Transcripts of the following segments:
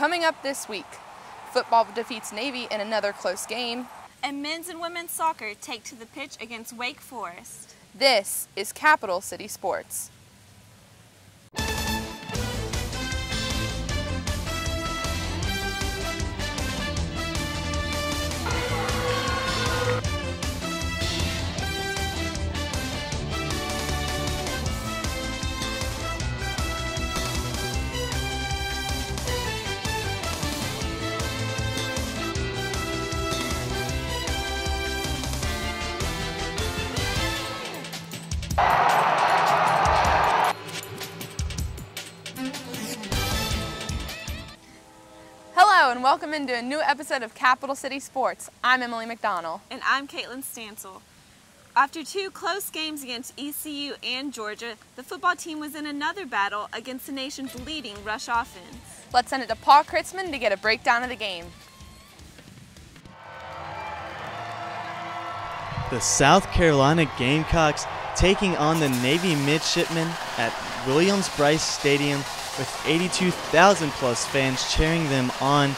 Coming up this week, football defeats Navy in another close game. And men's and women's soccer take to the pitch against Wake Forest. This is Capital City Sports. Hello and welcome into a new episode of Capital City Sports. I'm Emily McDonald. And I'm Caitlin Stansel. After two close games against ECU and Georgia, the football team was in another battle against the nation's leading rush offense. Let's send it to Paul Kritzman to get a breakdown of the game. The South Carolina Gamecocks taking on the Navy Midshipmen at Williams-Brice Stadium with 82,000 plus fans cheering them on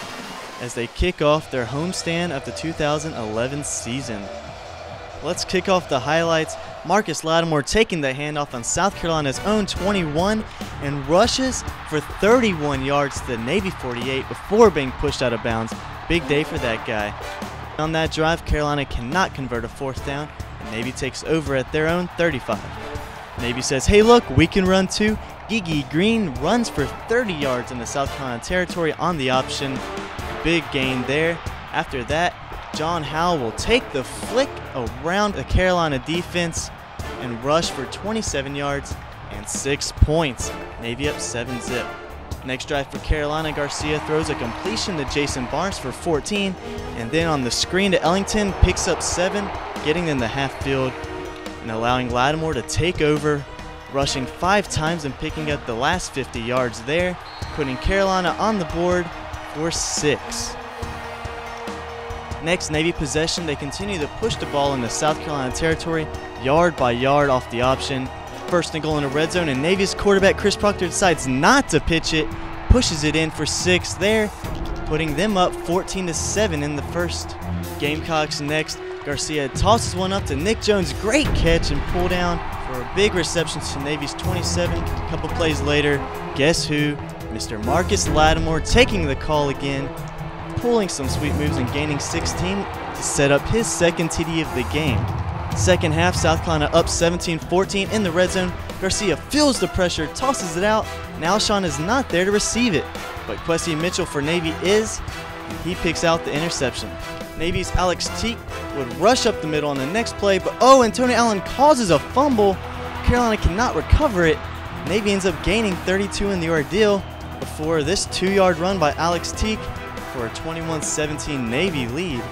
as they kick off their homestand of the 2011 season. Let's kick off the highlights. Marcus Lattimore taking the handoff on South Carolina's own 21 and rushes for 31 yards to the Navy 48 before being pushed out of bounds. Big day for that guy. On that drive, Carolina cannot convert a fourth down, and Navy takes over at their own 35. Navy says, hey look, we can run too. Gigi Green runs for 30 yards in the South Carolina territory on the option. Big gain there. After that, John Howell will take the flick around the Carolina defense and rush for 27 yards and 6 points. Navy up 7-zip. Next drive for Carolina, Garcia throws a completion to Jason Barnes for 14, and then on the screen to Ellington, picks up 7, getting them the half field and allowing Lattimore to take over, rushing 5 times and picking up the last 50 yards there, putting Carolina on the board for 6. Next Navy possession, they continue to push the ball in the South Carolina territory, yard by yard off the option. First and goal in the red zone, and Navy's quarterback Chris Proctor decides not to pitch it, pushes it in for 6 there, putting them up 14-7 in the first. Gamecocks next, Garcia tosses one up to Nick Jones, great catch and pull down for a big reception to Navy's 27. A couple plays later, guess who? Mr. Marcus Lattimore taking the call again, pulling some sweet moves and gaining 16 to set up his second TD of the game. Second half, South Carolina up 17-14 in the red zone. Garcia feels the pressure, tosses it out, and Alshon is not there to receive it. But Kwesi Mitchell for Navy is, and he picks out the interception. Navy's Alex Teague would rush up the middle on the next play, but Antonio Allen causes a fumble. Carolina cannot recover it. Navy ends up gaining 32 in the ordeal before this 2-yard run by Alex Teague for a 21-17 Navy lead.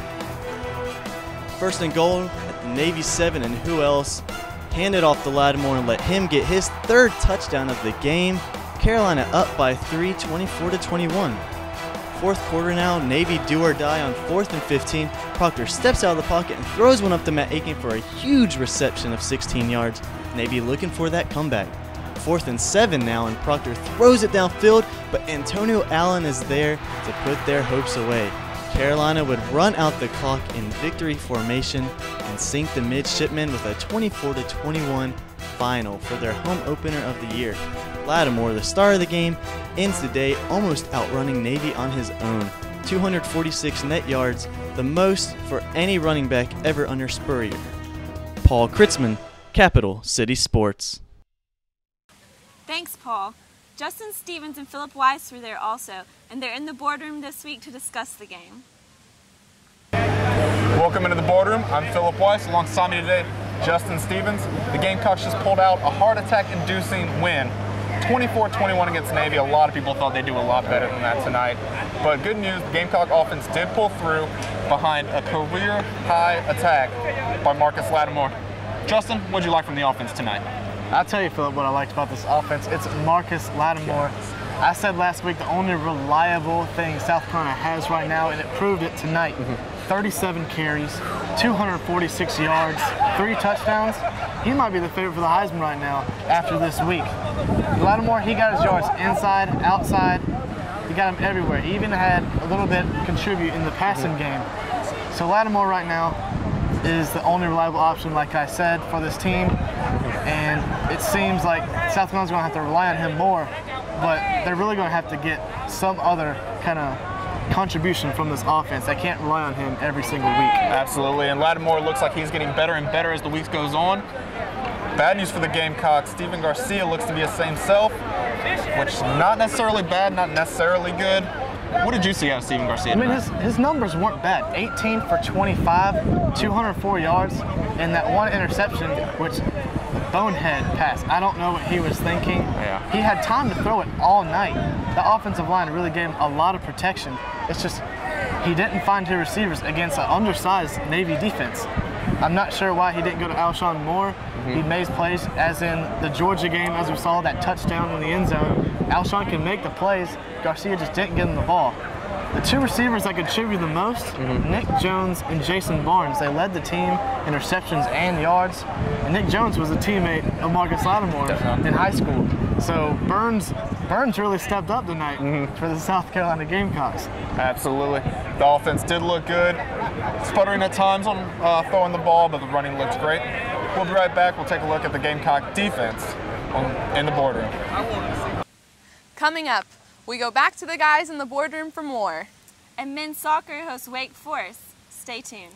First and goal at the Navy 7, and who else? Hand it off to Lattimore and let him get his 3rd touchdown of the game. Carolina up by 3, 24-21. Fourth quarter now, Navy do or die on 4th and 15. Proctor steps out of the pocket and throws one up to Matt Aiken for a huge reception of 16 yards. Navy looking for that comeback. 4th and 7 now, and Proctor throws it downfield, but Antonio Allen is there to put their hopes away. Carolina would run out the clock in victory formation and sink the Midshipmen with a 24-21 final for their home opener of the year. Lattimore, the star of the game, ends the day almost outrunning Navy on his own. 246 net yards, the most for any running back ever under Spurrier. Paul Kritzman, Capital City Sports. Thanks, Paul. Justin Stevens and Philip Weiss were there also, and they're in the boardroom this week to discuss the game. Welcome into the boardroom. I'm Philip Weiss. Alongside me today, Justin Stevens. The Gamecocks just pulled out a heart attack-inducing win, 24-21 against Navy. A lot of people thought they'd do a lot better than that tonight. But good news, the Gamecock offense did pull through behind a career-high attack by Marcus Lattimore. Justin, what did you like from the offense tonight? I'll tell you, Philip, what I liked about this offense. It's Marcus Lattimore. I said last week the only reliable thing South Carolina has right now, and it proved it tonight. 37 carries, 246 yards, 3 touchdowns. He might be the favorite for the Heisman right now after this week. Lattimore, he got his yards inside, outside. He got him everywhere. He even had a little bit contribute in the passing game. So Lattimore right now is the only reliable option, like I said, for this team. And it seems like South Carolina's going to have to rely on him more, but they're really going to have to get some other kind of contribution from this offense. They can't rely on him every single week. Absolutely, and Lattimore looks like he's getting better and better as the weeks goes on. Bad news for the Gamecocks. Steven Garcia looks to be his same self, which is not necessarily bad, not necessarily good. What did you see out of Steven Garcia tonight? I mean, his numbers weren't bad. 18 for 25, 204 yards, and that one interception, which bonehead pass. I don't know what he was thinking. Yeah. He had time to throw it all night. The offensive line really gave him a lot of protection. It's just he didn't find his receivers against an undersized Navy defense. I'm not sure why he didn't go to Alshon Moore. He made plays, as in the Georgia game, as we saw that touchdown in the end zone. Alshon can make the plays. Garcia just didn't get him the ball. The two receivers that contributed the most, Nick Jones and Jason Barnes, they led the team in receptions and yards. And Nick Jones was a teammate of Marcus Lattimore in high school. So Burns really stepped up tonight for the South Carolina Gamecocks. Absolutely. The offense did look good. Sputtering at times on throwing the ball, but the running looks great. We'll be right back. We'll take a look at the Gamecock defense in the boardroom. Coming up, we go back to the guys in the boardroom for more. And men's soccer hosts Wake Forest. Stay tuned.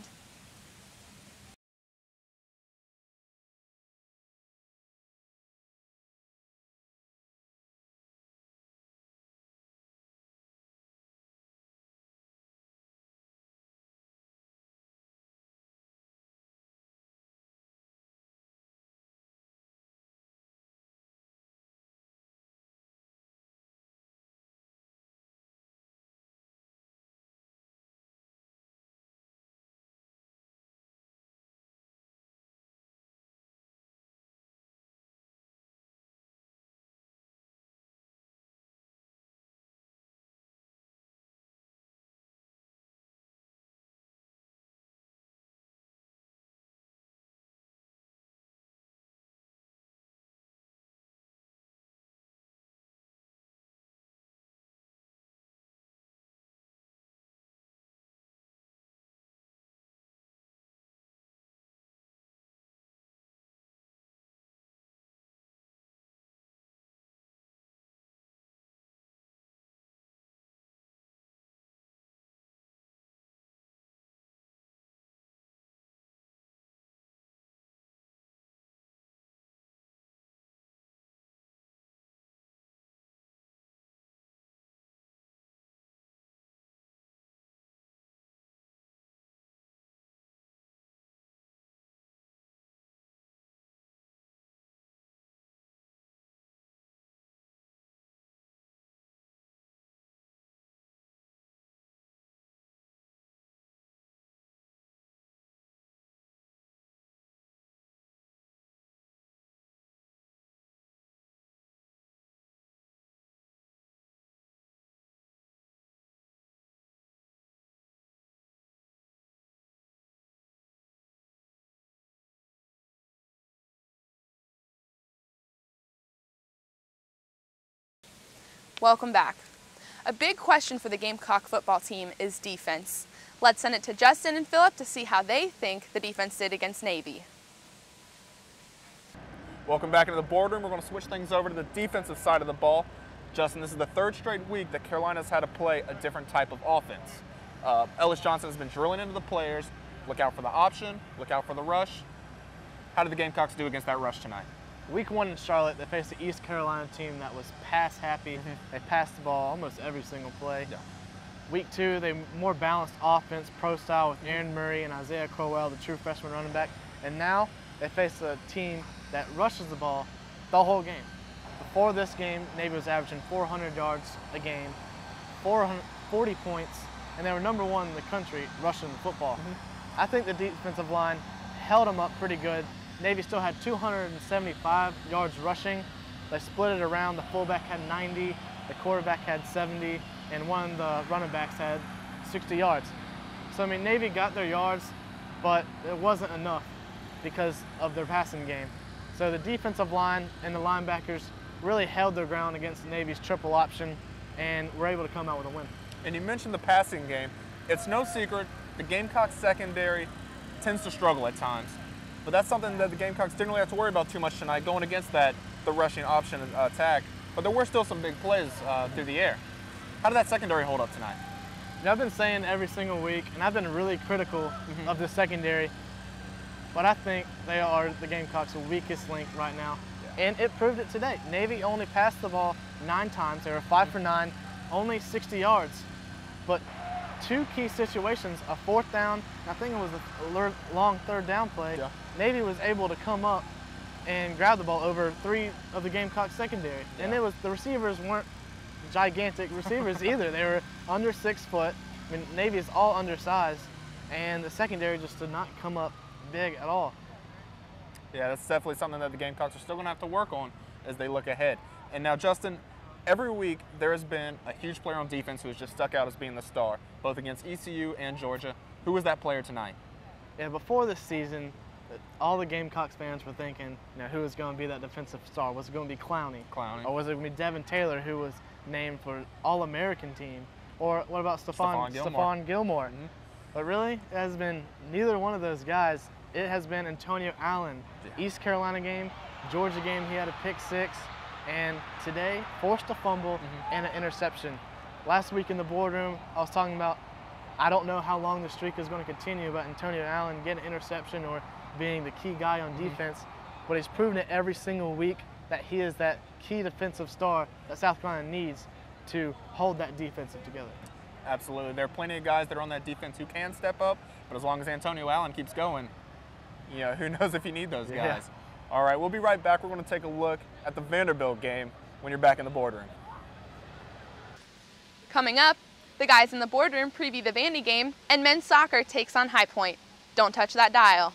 Welcome back. A big question for the Gamecock football team is defense. Let's send it to Justin and Philip to see how they think the defense did against Navy. Welcome back into the boardroom. We're going to switch things over to the defensive side of the ball. Justin, this is the third straight week that Carolina's had to play a different type of offense. Ellis Johnson has been drilling into the players. Look out for the option, look out for the rush. How did the Gamecocks do against that rush tonight? Week 1 in Charlotte, they faced the East Carolina team that was pass happy. They passed the ball almost every single play. Yeah. Week 2, they more balanced offense, pro style with Aaron Murray and Isaiah Crowell, the true freshman running back. And now they face a team that rushes the ball the whole game. Before this game, Navy was averaging 400 yards a game, 440 points, and they were number 1 in the country rushing the football. I think the defensive line held them up pretty good. Navy still had 275 yards rushing. They split it around. The fullback had 90, the quarterback had 70, and one of the running backs had 60 yards. So, I mean, Navy got their yards, but it wasn't enough because of their passing game. So the defensive line and the linebackers really held their ground against Navy's triple option. and we're able to come out with a win. And you mentioned the passing game. It's no secret the Gamecocks secondary tends to struggle at times. But that's something that the Gamecocks didn't really have to worry about too much tonight, going against the rushing option attack. But there were still some big plays through the air. How did that secondary hold up tonight? Yeah, I've been saying every single week, and I've been really critical of the secondary, but I think they are the Gamecocks' weakest link right now. Yeah. And it proved it today. Navy only passed the ball 9 times. They were 5 for 9, only 60 yards. But 2 key situations, a 4th down, I think it was a long 3rd down play. Yeah. Navy was able to come up and grab the ball over 3 of the Gamecock secondary. Yeah. And the receivers weren't gigantic receivers either. They were under 6 foot. I mean, Navy is all undersized, and the secondary just did not come up big at all. Yeah, that's definitely something that the Gamecocks are still going to have to work on as they look ahead. And now, Justin, every week there has been a huge player on defense who has just stuck out as being the star, both against ECU and Georgia. Who was that player tonight? Yeah, before this season, all the Gamecocks fans were thinking, who was going to be that defensive star? Was it going to be Clowney? Or was it going to be Devin Taylor, who was named for All-American team? Or what about Stephon Gilmore? Mm-hmm. But really, it has been neither one of those guys. It has been Antonio Allen. The East Carolina game, Georgia game, he had a pick 6. And today, forced a fumble and an interception. Last week in the boardroom, I was talking about, I don't know how long the streak is going to continue, but Antonio Allen getting an interception or being the key guy on defense. But he's proven it every single week that he is that key defensive star that South Carolina needs to hold that defense together. Absolutely. There are plenty of guys that are on that defense who can step up, but as long as Antonio Allen keeps going, who knows if you need those guys. Yeah. All right, we'll be right back. We're going to take a look at the Vanderbilt game when you're back in the boardroom. Coming up, the guys in the boardroom preview the Vandy game, and men's soccer takes on High Point. Don't touch that dial.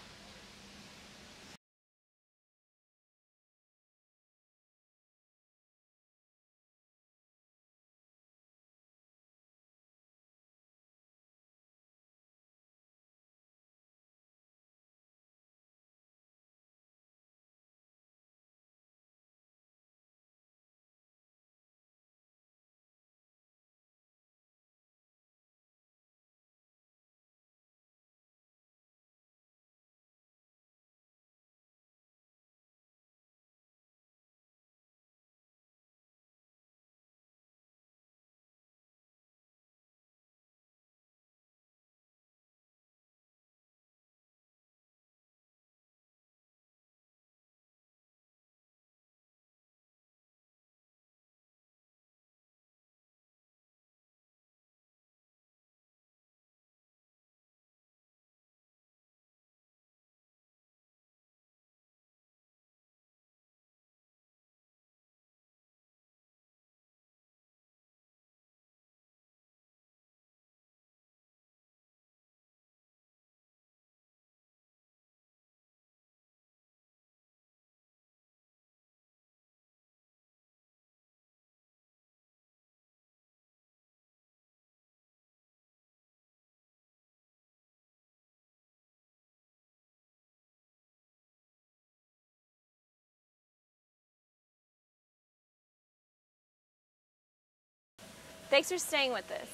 Thanks for staying with us.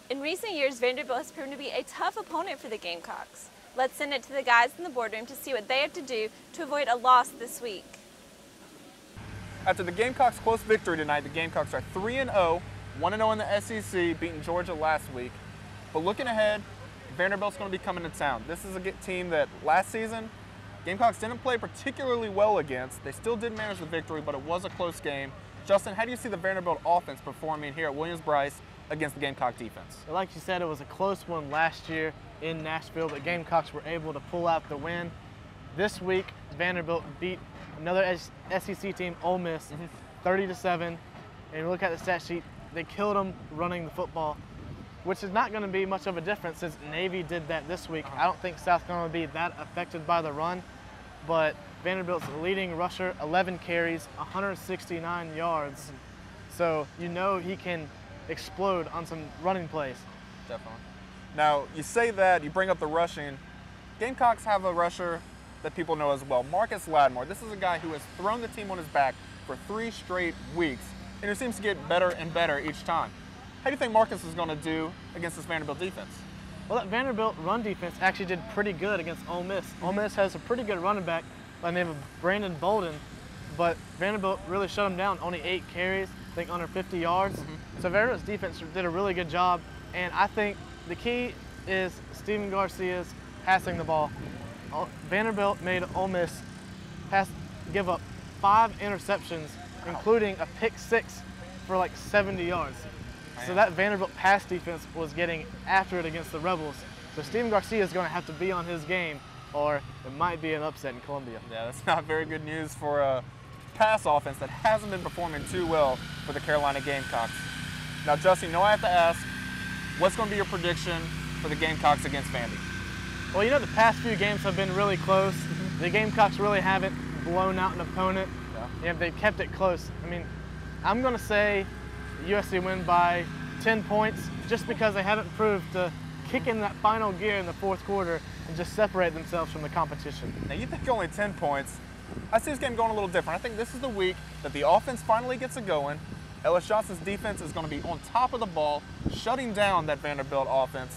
In recent years, Vanderbilt has proven to be a tough opponent for the Gamecocks. Let's send it to the guys in the boardroom to see what they have to do to avoid a loss this week. After the Gamecocks' close victory tonight, the Gamecocks are 3-0, 1-0 in the SEC, beating Georgia last week. But looking ahead, Vanderbilt's going to be coming to town. This is a team that last season, Gamecocks didn't play particularly well against. They still did manage the victory, but it was a close game. Justin, how do you see the Vanderbilt offense performing here at Williams-Brice against the Gamecock defense? Like you said, it was a close one last year in Nashville. The Gamecocks were able to pull out the win. This week, Vanderbilt beat another SEC team, Ole Miss, 30-7. And you look at the stat sheet, they killed them running the football, which is not going to be much of a difference since Navy did that this week. I don't think South Carolina will be that affected by the run, but Vanderbilt's leading rusher, 11 carries, 169 yards. So you know he can explode on some running plays. Definitely. Now, you say that, you bring up the rushing. Gamecocks have a rusher that people know as well, Marcus Lattimore. This is a guy who has thrown the team on his back for 3 straight weeks. and it seems to get better and better each time. How do you think Marcus is going to do against this Vanderbilt defense? Well, that Vanderbilt run defense actually did pretty good against Ole Miss. Ole Miss has a pretty good running back by the name of Brandon Bolden, but Vanderbilt really shut him down. Only 8 carries, I think under 50 yards. So Vanderbilt's defense did a really good job, and I think the key is Stephen Garcia's passing the ball. Vanderbilt made Ole Miss give up 5 interceptions, including a pick 6 for like 70 yards. So that Vanderbilt pass defense was getting after it against the Rebels. So Stephen Garcia is going to have to be on his game, or it might be an upset in Columbia. Yeah, that's not very good news for a pass offense that hasn't been performing too well for the Carolina Gamecocks. Now, Justin, I have to ask, what's going to be your prediction for the Gamecocks against Vandy? Well, you know, the past few games have been really close. The Gamecocks really haven't blown out an opponent. Yeah, they've kept it close. I mean, I'm going to say USC win by 10 points just because they haven't proved to kick in that final gear in the fourth quarter and just separate themselves from the competition. Now, you think only 10 points. I see this game going a little different. I think this is the week that the offense finally gets it going. Ellis Johnson's defense is going to be on top of the ball, shutting down that Vanderbilt offense.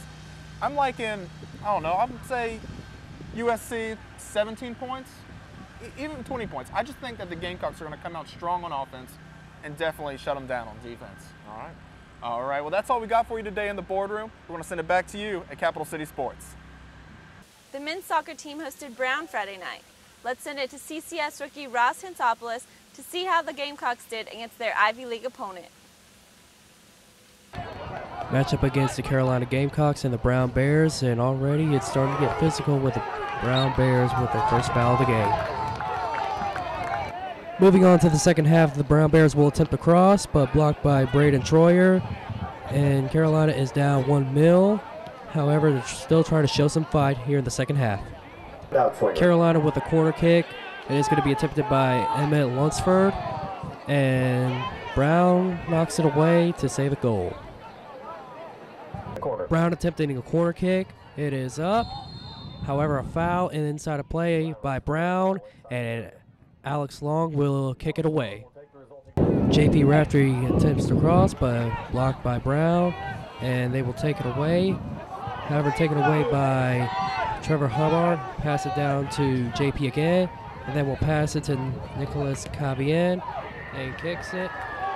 I'm liking, I don't know, I would say USC 17 points, even 20 points. I just think that the Gamecocks are going to come out strong on offense and definitely shut them down on defense. All right. All right, well, that's all we got for you today in the boardroom. We're going to send it back to you at Capital City Sports. The men's soccer team hosted Brown Friday night. Let's send it to CCS rookie Ross Hansopoulos to see how the Gamecocks did against their Ivy League opponent. Matchup against the Carolina Gamecocks and the Brown Bears, and already it's starting to get physical with the Brown Bears with their first foul of the game. Moving on to the second half, the Brown Bears will attempt a cross, but blocked by Braden Troyer, and Carolina is down 1-0. However, they're still trying to show some fight here in the second half. Carolina with a corner kick. It is going to be attempted by Emmett Lunsford, and Brown knocks it away to save a goal. Brown attempting a corner kick. It is up. However, a foul and inside of play by Brown, and Alex Long will kick it away. JP Raftery attempts to cross, but blocked by Brown, and they will take it away. However, taken away by Trevor Hubbard. Pass it down to JP again, and then we'll pass it to Nicholas Cavien, and kicks it.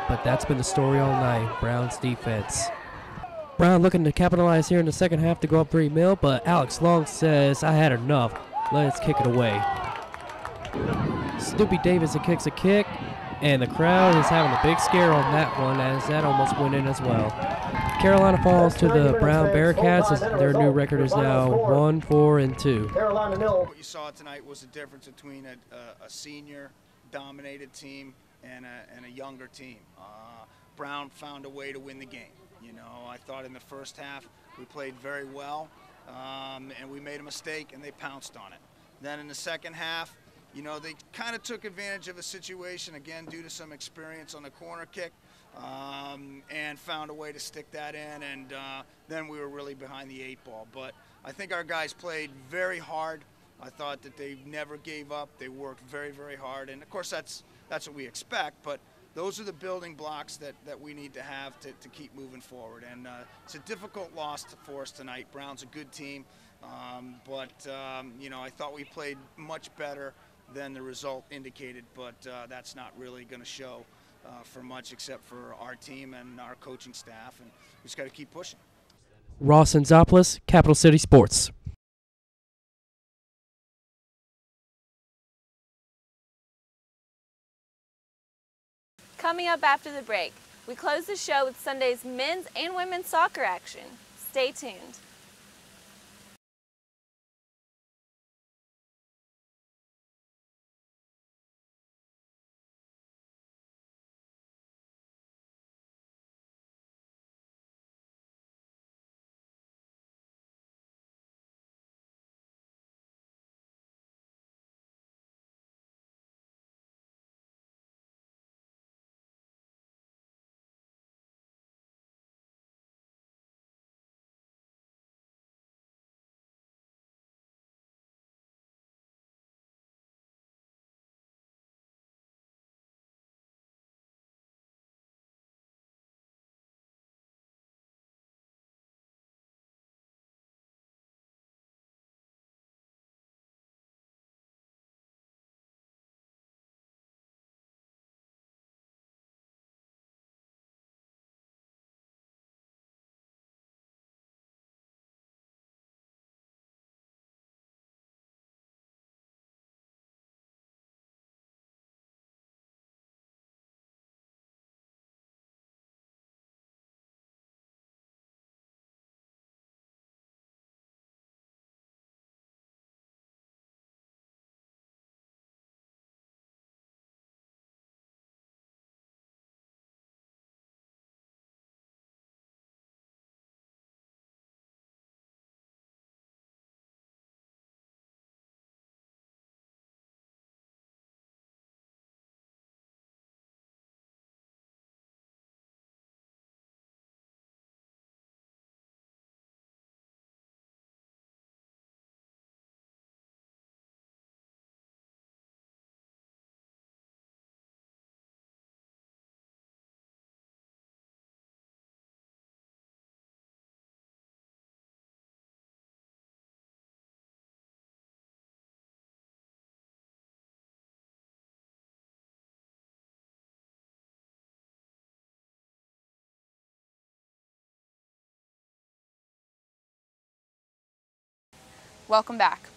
But that's been the story all night, Brown's defense. Brown looking to capitalize here in the second half to go up 3-0, but Alex Long says, I had enough. Let's kick it away. Snoopy Davidson kicks a kick, and the crowd is having a big scare on that one, as that almost went in as well. Carolina falls to the Brown Bearcats, as their new record is now 1-4-2. What you saw tonight was the difference between a senior-dominated team and a younger team. Brown found a way to win the game. You know, I thought in the first half we played very well, and we made a mistake, and they pounced on it. Then in the second half, you know, they kind of took advantage of a situation, again, due to some experience on the corner kick, and found a way to stick that in, and then we were really behind the 8 ball. But I think our guys played very hard. I thought that they never gave up. They worked very, very hard, and of course that's what we expect, but those are the building blocks that we need to have to keep moving forward. And it's a difficult loss for us tonight. Brown's a good team, but you know, I thought we played much better than the result indicated, but that's not really going to show for much except for our team and our coaching staff, and we just got to keep pushing. Ross Hansopoulos, Capital City Sports. Coming up after the break, we close the show with Sunday's men's and women's soccer action. Stay tuned. welcome back.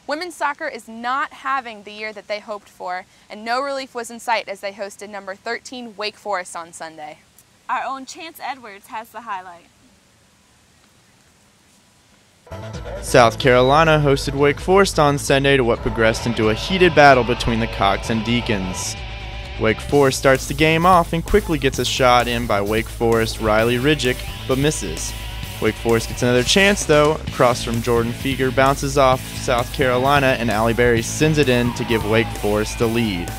Women's soccer is not having the year that they hoped for, and no relief was in sight as they hosted number 13 Wake Forest on Sunday. Our own Chance Edwards has the highlight. South Carolina hosted Wake Forest on Sunday to what progressed into a heated battle between the Cox and Deacons. Wake Forest starts the game off and quickly gets a shot in by Wake Forest Riley Ridgick, but misses. Wake Forest gets another chance though. A cross from Jordan Feger bounces off South Carolina and Allie Berry sends it in to give Wake Forest the lead.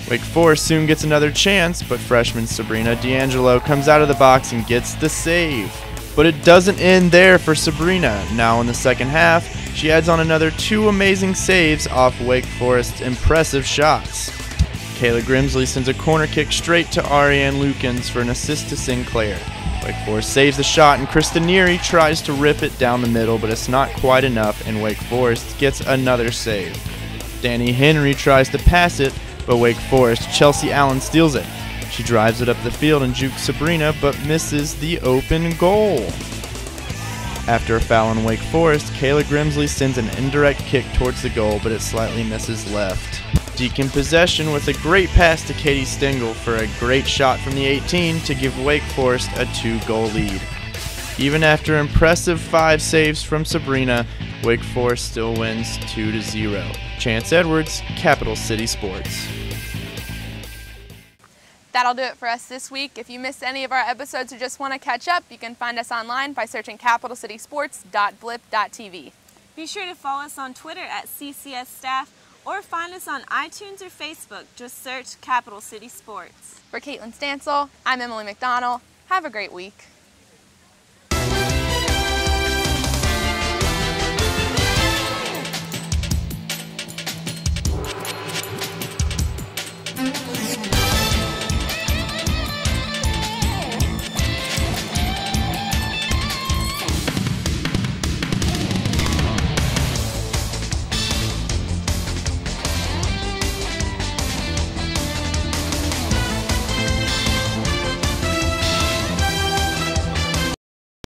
Wake Forest soon gets another chance, but freshman Sabrina D'Angelo comes out of the box and gets the save. But it doesn't end there for Sabrina. Now in the second half, she adds on another 2 amazing saves off Wake Forest's impressive shots. Kayla Grimsley sends a corner kick straight to Ariane Lukens for an assist to Sinclair. Wake Forest saves the shot and Krista Neary tries to rip it down the middle, but it's not quite enough and Wake Forest gets another save. Danny Henry tries to pass it, but Wake Forest Chelsea Allen steals it. She drives it up the field and jukes Sabrina, but misses the open goal. After a foul on Wake Forest, Kayla Grimsley sends an indirect kick towards the goal, but it slightly misses left. Deacon possession with a great pass to Katie Stengel for a great shot from the 18 to give Wake Forest a 2-goal lead. Even after impressive 5 saves from Sabrina, Wake Forest still wins 2-0. Chance Edwards, Capital City Sports. That'll do it for us this week. If you missed any of our episodes or just want to catch up, you can find us online by searching capitalcitysports.blip.tv. Be sure to follow us on Twitter at CCS Staff or find us on iTunes or Facebook. Just search Capital City Sports. For Caitlin Stansel, I'm Emily McDonald. Have a great week.